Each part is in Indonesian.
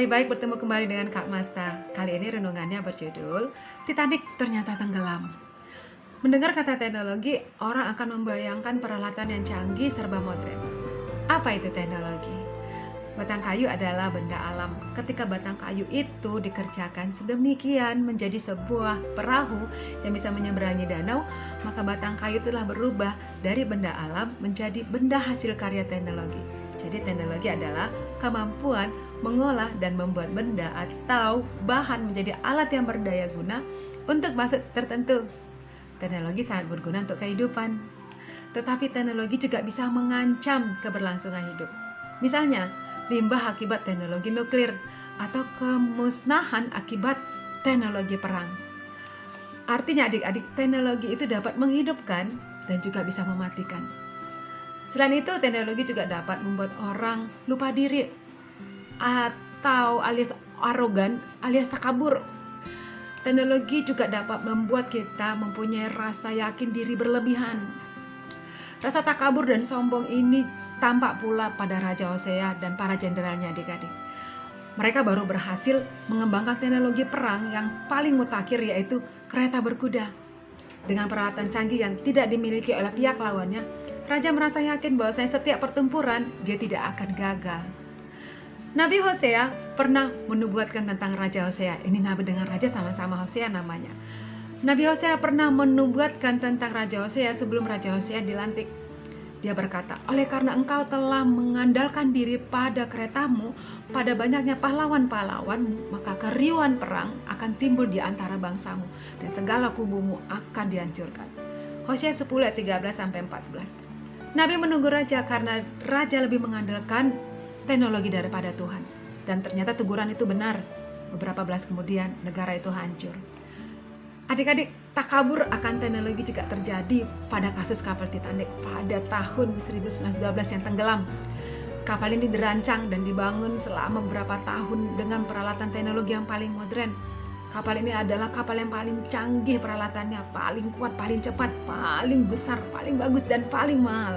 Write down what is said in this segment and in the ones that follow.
Hari baik bertemu kembali dengan Kak Masta. Kali ini renungannya berjudul Titanic ternyata tenggelam. Mendengar kata teknologi, orang akan membayangkan peralatan yang canggih serba modern. Apa itu teknologi? Batang kayu adalah benda alam. Ketika batang kayu itu dikerjakan sedemikian menjadi sebuah perahu yang bisa menyeberangi danau, maka batang kayu telah berubah dari benda alam menjadi benda hasil karya teknologi. Jadi teknologi adalah kemampuan mengolah dan membuat benda atau bahan menjadi alat yang berdaya guna untuk maksud tertentu. Teknologi sangat berguna untuk kehidupan. Tetapi teknologi juga bisa mengancam keberlangsungan hidup. Misalnya, limbah akibat teknologi nuklir atau kemusnahan akibat teknologi perang. Artinya adik-adik, teknologi itu dapat menghidupkan dan juga bisa mematikan. Selain itu, teknologi juga dapat membuat orang lupa diri atau alias arogan alias takabur. Teknologi juga dapat membuat kita mempunyai rasa yakin diri berlebihan. Rasa takabur dan sombong ini tampak pula pada Raja Hosea dan para jenderalnya adik-adik. Mereka baru berhasil mengembangkan teknologi perang yang paling mutakhir, yaitu kereta berkuda. Dengan peralatan canggih yang tidak dimiliki oleh pihak lawannya, Raja merasa yakin bahwa setiap pertempuran dia tidak akan gagal. Nabi Hosea pernah menubuatkan tentang Raja Hosea. Ini nabi dengan raja sama-sama Hosea namanya. Nabi Hosea pernah menubuatkan tentang Raja Hosea sebelum Raja Hosea dilantik. Dia berkata, oleh karena engkau telah mengandalkan diri pada keretamu, pada banyaknya pahlawan-pahlawanmu, maka keriuhan perang akan timbul di antara bangsamu, dan segala kubumu akan dihancurkan. Hosea 10 ayat 13-14. Nabi menunggu raja karena raja lebih mengandalkan teknologi daripada Tuhan. Dan ternyata teguran itu benar. Beberapa belas kemudian negara itu hancur. Adik-adik, takabur akan teknologi juga terjadi pada kasus kapal Titanic pada tahun 1912 yang tenggelam. Kapal ini dirancang dan dibangun selama beberapa tahun dengan peralatan teknologi yang paling modern. Kapal ini adalah kapal yang paling canggih peralatannya, paling kuat, paling cepat, paling besar, paling bagus, dan paling mahal.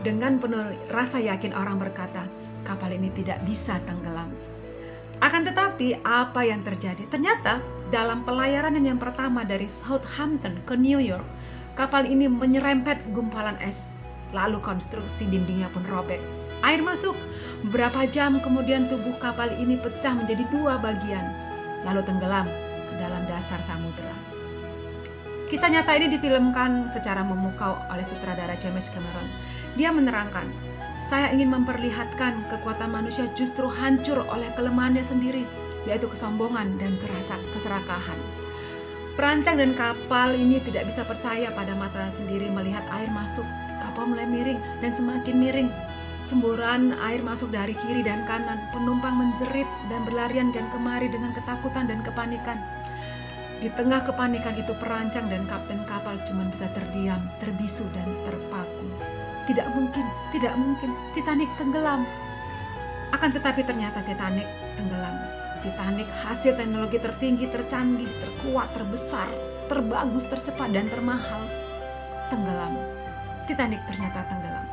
Dengan penuh rasa yakin orang berkata, kapal ini tidak bisa tenggelam. Akan tetapi apa yang terjadi? Ternyata dalam pelayaran yang pertama dari Southampton ke New York, kapal ini menyerempet gumpalan es. Lalu konstruksi dindingnya pun robek. Air masuk. Beberapa jam kemudian tubuh kapal ini pecah menjadi dua bagian, lalu tenggelam ke dalam dasar samudera. Kisah nyata ini difilmkan secara memukau oleh sutradara James Cameron. Dia menerangkan, saya ingin memperlihatkan kekuatan manusia justru hancur oleh kelemahannya sendiri, yaitu kesombongan dan keserakahan. Perancang dan kapal ini tidak bisa percaya pada mata sendiri melihat air masuk. Kapal mulai miring dan semakin miring. Semburan air masuk dari kiri dan kanan. Penumpang menjerit dan berlarian dan kemari dengan ketakutan dan kepanikan. Di tengah kepanikan itu, perancang dan kapten kapal cuma bisa terdiam, terbisu dan terpaku. Tidak mungkin, Titanic tenggelam. Akan tetapi ternyata Titanic tenggelam. Titanic hasil teknologi tertinggi, tercanggih, terkuat, terbesar, terbagus, tercepat, dan termahal, tenggelam. Titanic ternyata tenggelam.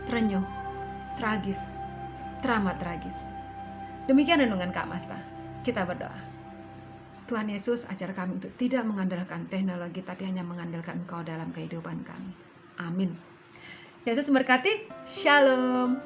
Terenyuh, tragis, teramat tragis. Demikian renungan Kak Masta. Kita berdoa. Tuhan Yesus, ajar kami untuk tidak mengandalkan teknologi, tapi hanya mengandalkan Engkau dalam kehidupan kami. Amin. Yesus memberkati. Shalom.